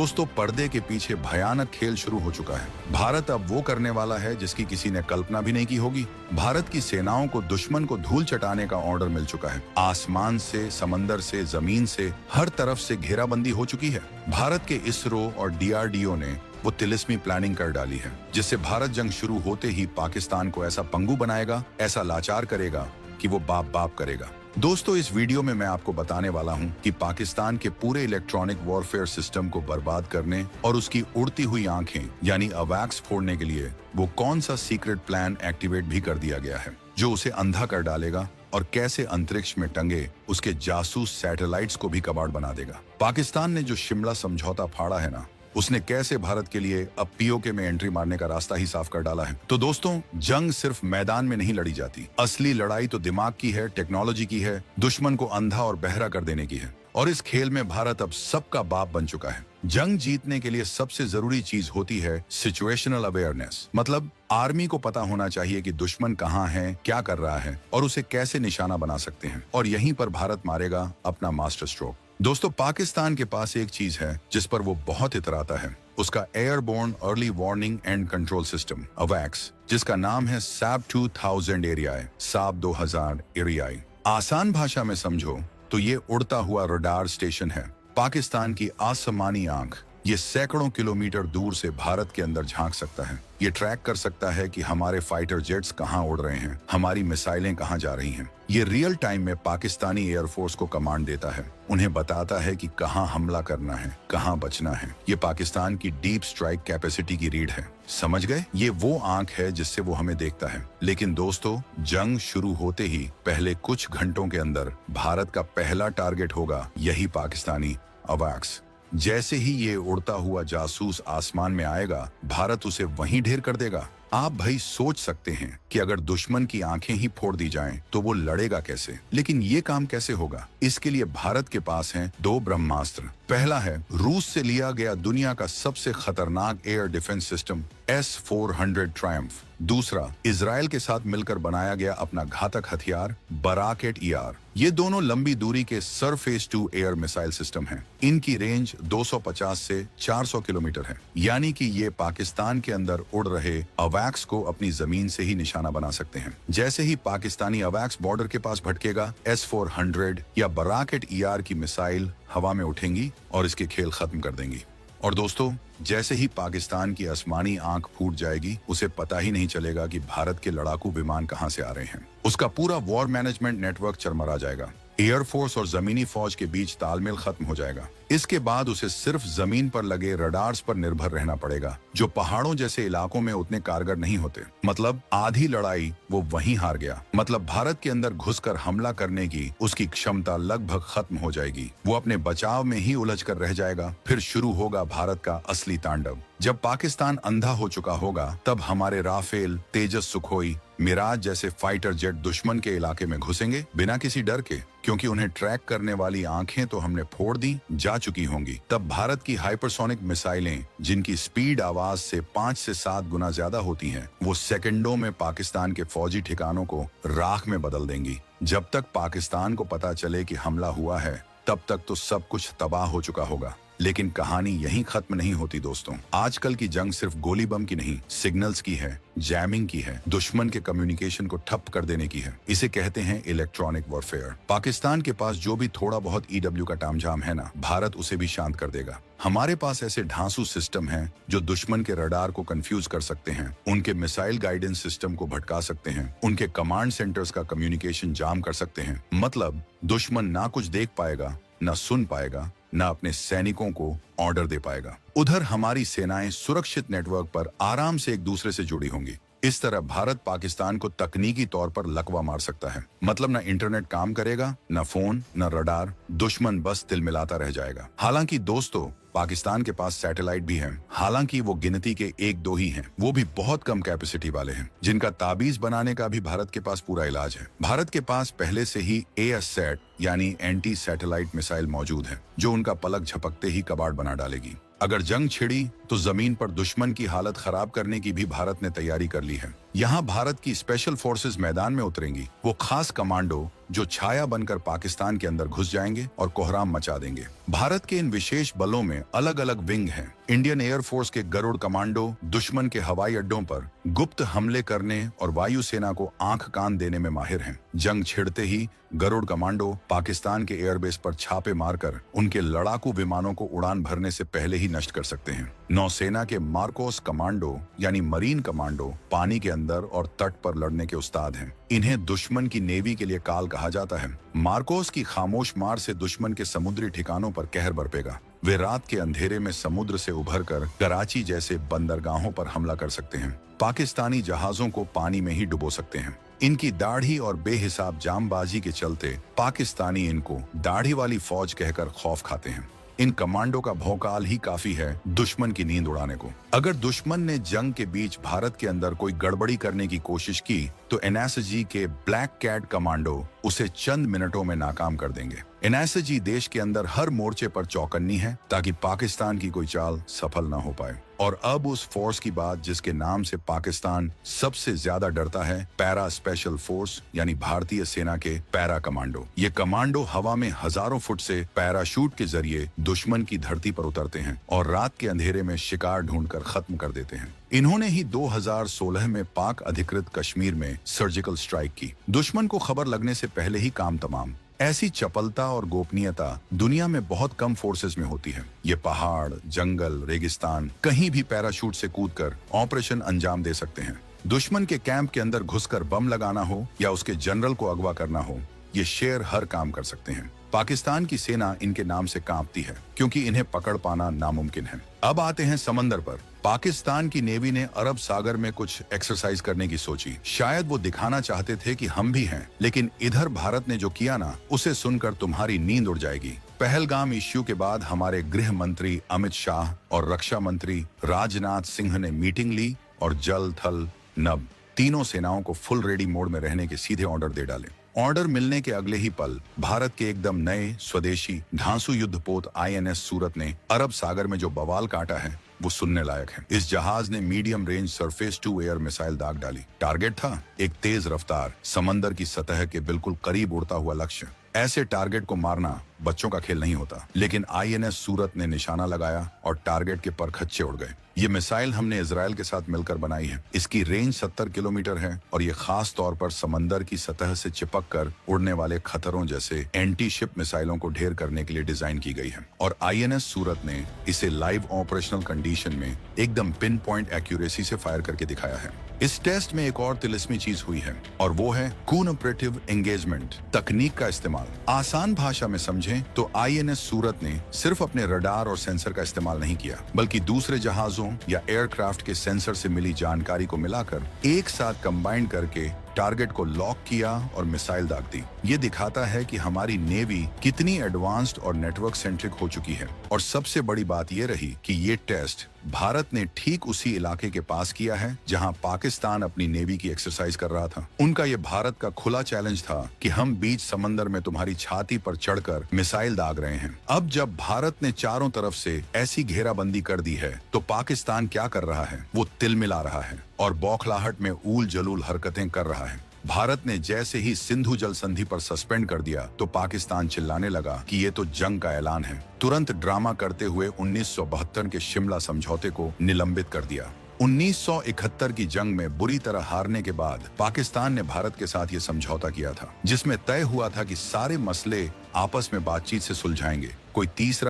दोस्तों, पर्दे के पीछे भयानक खेल शुरू हो चुका है। भारत अब वो करने वाला है जिसकी किसी ने कल्पना भी नहीं की होगी। भारत की सेनाओं को दुश्मन को धूल चटाने का ऑर्डर मिल चुका है। आसमान से, समंदर से, जमीन से, हर तरफ से घेराबंदी हो चुकी है। भारत के इसरो और डीआरडीओ ने वो तिलिस्मी प्लानिंग कर डाली है, जिससे भारत जंग शुरू होते ही पाकिस्तान को ऐसा पंगु बनाएगा, ऐसा लाचार करेगा कि वो बाप बाप करेगा। दोस्तों, इस वीडियो में मैं आपको बताने वाला हूं कि पाकिस्तान के पूरे इलेक्ट्रॉनिक वॉरफेयर सिस्टम को बर्बाद करने और उसकी उड़ती हुई आंखें यानी अवैक्स फोड़ने के लिए वो कौन सा सीक्रेट प्लान एक्टिवेट भी कर दिया गया है जो उसे अंधा कर डालेगा, और कैसे अंतरिक्ष में टंगे उसके जासूस सैटेलाइट्स को भी कबाड़ बना देगा। पाकिस्तान ने जो शिमला समझौता फाड़ा है ना, उसने कैसे भारत के लिए अब पीओके में एंट्री मारने का रास्ता ही साफ कर डाला है। तो दोस्तों, जंग सिर्फ मैदान में नहीं लड़ी जाती। असली लड़ाई तो दिमाग की है, टेक्नोलॉजी की है, दुश्मन को अंधा और बहरा कर देने की है। और इस खेल में भारत अब सबका बाप बन चुका है। जंग जीतने के लिए सबसे जरूरी चीज होती है सिचुएशनल अवेयरनेस। मतलब आर्मी को पता होना चाहिए कि दुश्मन कहाँ है, क्या कर रहा है और उसे कैसे निशाना बना सकते हैं। और यहीं पर भारत मारेगा अपना मास्टर स्ट्रोक। दोस्तों, पाकिस्तान के पास एक चीज है जिस पर वो बहुत इतराता है, उसका airborne early warning and control system अवैक्स, जिसका नाम है SAB 2000 एरियाई, SAB 2000 एरियाई। आसान भाषा में समझो तो ये उड़ता हुआ रडार स्टेशन है। पाकिस्तान की आसमानी आंख ये सैकड़ों किलोमीटर दूर से भारत के अंदर झांक सकता है। ये ट्रैक कर सकता है कि हमारे फाइटर जेट्स कहां उड़ रहे हैं, हमारी मिसाइलें कहां जा रही हैं। ये रियल टाइम में पाकिस्तानी एयरफोर्स को कमांड देता है, उन्हें बताता है कि कहां हमला करना है, कहां बचना है। ये पाकिस्तान की डीप स्ट्राइक कैपेसिटी की रीड है। समझ गए? ये वो आंख है जिससे वो हमें देखता है। लेकिन दोस्तों, जंग शुरू होते ही पहले कुछ घंटों के अंदर भारत का पहला टारगेट होगा यही पाकिस्तानी अवैक्स। जैसे ही ये उड़ता हुआ जासूस आसमान में आएगा, भारत उसे वहीं ढेर कर देगा। आप भाई सोच सकते हैं कि अगर दुश्मन की आंखें ही फोड़ दी जाएं, तो वो लड़ेगा कैसे? लेकिन ये काम कैसे होगा? इसके लिए भारत के पास हैं दो ब्रह्मास्त्र। पहला है रूस से लिया गया दुनिया का सबसे खतरनाक air defence system S-400 Triumph. दूसरा, इजराइल के साथ मिलकर बनाया गया अपना घातक हथियार बराकेट ER। ये दोनों लंबी दूरी के surface to air missile system हैं। इनकी रेंज 250 से 400 किलोमीटर है, यानी कि ये पाकिस्तान के अंदर उड़ रहे अवैक्स को अपनी जमीन से ही निशाना बना सकते हैं। जैसे ही पाकिस्तानी अवैक्स बॉर्डर के पास भटकेगा, S-400 या बराकेट ER की मिसाइल हवा में उठेंगी और इसके खेल खत्म कर देंगी। और दोस्तों, जैसे ही पाकिस्तान की आसमानी आंख फूट जाएगी, उसे पता ही नहीं चलेगा कि भारत के लड़ाकू विमान कहां से आ रहे हैं। उसका पूरा वॉर मैनेजमेंट नेटवर्क चरमरा जाएगा। एयरफोर्स और जमीनी फौज के बीच तालमेल खत्म हो जाएगा। इसके बाद उसे सिर्फ जमीन पर लगे रडार्स पर निर्भर रहना पड़ेगा, जो पहाड़ों जैसे इलाकों में उतने कारगर नहीं होते। मतलब आधी लड़ाई वो वहीं हार गया। मतलब भारत के अंदर घुसकर हमला करने की उसकी क्षमता लगभग खत्म हो जाएगी। वो अपने बचाव में ही उलझ कर रह जाएगा। फिर शुरू होगा भारत का असली तांडव। जब पाकिस्तान अंधा हो चुका होगा, तब हमारे राफेल, तेजस, सुखोई, मिराज जैसे फाइटर जेट दुश्मन के इलाके में घुसेंगे बिना किसी डर के, क्योंकि उन्हें ट्रैक करने वाली आंखें तो हमने फोड़ दी जा चुकी होंगी। तब भारत की हाइपरसोनिक मिसाइलें, जिनकी स्पीड आवाज से 5 से 7 गुना ज्यादा होती हैं, वो सेकंडों में पाकिस्तान के फौजी ठिकानों को राख में बदल देंगी। जब तक पाकिस्तान को पता चले कि हमला हुआ है, तब तक तो सब कुछ तबाह हो चुका होगा। लेकिन कहानी यहीं खत्म नहीं होती दोस्तों। आजकल की जंग सिर्फ गोली बम की नहीं, सिग्नल्स की है, जैमिंग की है, दुश्मन के कम्युनिकेशन को ठप कर देने की है। इसे कहते हैं इलेक्ट्रॉनिक वॉरफेयर। पाकिस्तान के पास जो भी थोड़ा बहुत EW का तामझाम है ना, भारत उसे भी शांत कर देगा। हमारे पास ऐसे ढांसू सिस्टम हैं जो दुश्मन के रडार को कंफ्यूज कर सकते हैं, उनके मिसाइल गाइडेंस सिस्टम को भटका सकते हैं, उनके कमांड सेंटर्स का कम्युनिकेशन जाम कर सकते हैं। मतलब दुश्मन ना कुछ देख पाएगा, ना सुन पाएगा, न अपने सैनिकों को ऑर्डर दे पाएगा। उधर हमारी सेनाएं सुरक्षित नेटवर्क पर आराम से एक दूसरे से जुड़ी होंगी। इस तरह भारत पाकिस्तान को तकनीकी तौर पर लकवा मार सकता है। मतलब न इंटरनेट काम करेगा, न फोन, न रडार, दुश्मन बस तिलमिलाता रह जाएगा। हालांकि दोस्तों, पाकिस्तान के पास सैटेलाइट भी हैं। हालांकि वो गिनती के 1-2 ही हैं, वो भी बहुत कम कैपेसिटी वाले हैं, जिनका ताबीज बनाने का भी भारत के पास पूरा इलाज है। भारत के पास पहले से ही AS-SAT यानी एंटी सैटेलाइट मिसाइल मौजूद है, जो उनका पलक झपकते ही कबाड़ बना डालेगी। अगर जंग छिड़ी तो जमीन पर दुश्मन की हालत खराब करने की भी भारत ने तैयारी कर ली है। यहाँ भारत की स्पेशल फोर्सेस मैदान में उतरेंगी। वो खास कमांडो जो छाया बनकर पाकिस्तान के अंदर घुस जाएंगे और कोहराम मचा देंगे। भारत के इन विशेष बलों में अलग अलग विंग हैं। इंडियन एयरफोर्स के गरुड़ कमांडो दुश्मन के हवाई अड्डों पर गुप्त हमले करने और वायुसेना को आंख कान देने में माहिर हैं। जंग छिड़ते ही गरुड़ कमांडो पाकिस्तान के एयरबेस पर छापे मारकर उनके लड़ाकू विमानों को उड़ान भरने से पहले ही नष्ट कर सकते हैं। नौसेना के मार्कोस कमांडो यानी मरीन कमांडो पानी के अंदर और तट पर लड़ने के उस्ताद हैं। इन्हें दुश्मन की नेवी के लिए काल कहा जाता है। मार्कोस की खामोश मार से दुश्मन के समुद्री ठिकानों पर कहर बरपेगा। वे रात के अंधेरे में समुद्र से उभरकर कराची जैसे बंदरगाहों पर हमला कर सकते हैं। पाकिस्तानी जहाजों को पानी में ही डुबो सकते हैं। इनकी दाढ़ी और बेहिसाब जामबाजी के चलते पाकिस्तानी इनको दाढ़ी वाली फौज कहकर खौफ खाते हैं। इन कमांडो का भौकाल ही काफी है दुश्मन की नींद उड़ाने को। अगर दुश्मन ने जंग के बीच भारत के अंदर कोई गड़बड़ी करने की कोशिश की तो एनएसजी के ब्लैक कैट कमांडो उसे चंद मिनटों में नाकाम कर देंगे। एनएसजी देश के अंदर हर मोर्चे पर चौकन्नी है ताकि पाकिस्तान की कोई चाल सफल न हो पाए। और अब उस फोर्स की बात जिसके नाम से पाकिस्तान सबसे ज्यादा डरता है, पैरा स्पेशल फोर्स यानी भारतीय सेना के पैरा कमांडो। ये कमांडो हवा में हजारों फुट से पैराशूट के जरिए दुश्मन की धरती पर उतरते हैं और रात के अंधेरे में शिकार ढूंढकर खत्म कर देते हैं। इन्होंने ही 2016 में पाक अधिकृत कश्मीर में सर्जिकल स्ट्राइक की। दुश्मन को खबर लगने से पहले ही काम तमाम। ऐसी चपलता और गोपनीयता दुनिया में बहुत कम फोर्सेस में होती है। ये पहाड़, जंगल, रेगिस्तान कहीं भी पैराशूट से कूदकर ऑपरेशन अंजाम दे सकते हैं। दुश्मन के कैंप के अंदर घुसकर बम लगाना हो या उसके जनरल को अगवा करना हो, ये शेर हर काम कर सकते हैं। पाकिस्तान की सेना इनके नाम से कांपती है क्योंकि इन्हें पकड़ पाना नामुमकिन है। अब आते हैं समंदर पर। पाकिस्तान की नेवी ने अरब सागर में कुछ एक्सरसाइज करने की सोची। शायद वो दिखाना चाहते थे कि हम भी हैं, लेकिन इधर भारत ने जो किया ना, उसे सुनकर तुम्हारी नींद उड़ जाएगी। पहलगाम इश्यू के बाद हमारे गृह मंत्री अमित शाह और रक्षा मंत्री राजनाथ सिंह ने मीटिंग ली और जल, थल, नभ तीनों सेनाओं को फुल रेडी मोड में रहने के सीधे ऑर्डर दे डाले। ऑर्डर मिलने के अगले ही पल भारत के एकदम नए स्वदेशी ढांसू युद्धपोत आईएनएस सूरत ने अरब सागर में जो बवाल काटा है वो सुनने लायक है। इस जहाज ने medium range surface to air missile दाग डाली। टारगेट था एक तेज रफ्तार समंदर की सतह के बिल्कुल करीब उड़ता हुआ लक्ष्य। ऐसे टारगेट को मारना बच्चों का खेल नहीं होता, लेकिन आईएनएस सूरत ने निशाना लगाया और टारगेट के पर खच्चे उड़ गए। ये मिसाइल हमने इजराइल के साथ मिलकर बनाई है। इसकी रेंज 70 किलोमीटर है और ये खास तौर पर समंदर की सतह से चिपक कर उड़ने वाले खतरों जैसे एंटी शिप मिसाइलों को ढेर करने के लिए डिजाइन की गई है। और आईएनएस सूरत ने इसे लाइव ऑपरेशनल कंडीशन में एकदम पिन पॉइंट एक्यूरेसी से फायर करके दिखाया है। इस टेस्ट में एक और तिलिस्मी चीज हुई है और वो है कोऑपरेटिव एंगेजमेंट तकनीक का इस्तेमाल। आसान भाषा में समझें तो आईएनएस सूरत ने सिर्फ अपने रडार और सेंसर का इस्तेमाल नहीं किया, बल्कि दूसरे जहाजों या एयरक्राफ्ट के सेंसर से मिली जानकारी को मिलाकर एक साथ कंबाइन करके टारगेट को लॉक किया और मिसाइल दाग दी। ये दिखाता है कि हमारी नेवी कितनी एडवांस्ड और नेटवर्क सेंट्रिक हो चुकी है। और सबसे बड़ी बात ये रही कि ये टेस्ट भारत ने ठीक उसी इलाके के पास किया है जहां पाकिस्तान अपनी नेवी की एक्सरसाइज कर रहा था। उनका ये भारत का खुला चैलेंज था कि हम बीच समंदर में तुम्हारी छाती पर चढ़कर मिसाइल दाग रहे हैं। अब जब भारत ने चारों तरफ से ऐसी घेराबंदी कर दी है तो पाकिस्तान क्या कर रहा है? वो तिल मिला रहा है और बौखलाहट में ऊल जलूल हरकतें कर रहा है। भारत ने जैसे ही सिंधु जल संधि पर सस्पेंड कर दिया तो पाकिस्तान चिल्लाने लगा कि ये तो जंग का ऐलान है। तुरंत ड्रामा करते हुए 1972 के शिमला समझौते को निलंबित कर दिया। 1971 की जंग में बुरी तरह हारने के बाद पाकिस्तान ने भारत के साथ ये समझौता किया था, जिसमें तय हुआ था कि सारे मसले आपस में बातचीत से सुलझाएंगे। कोई तीसरा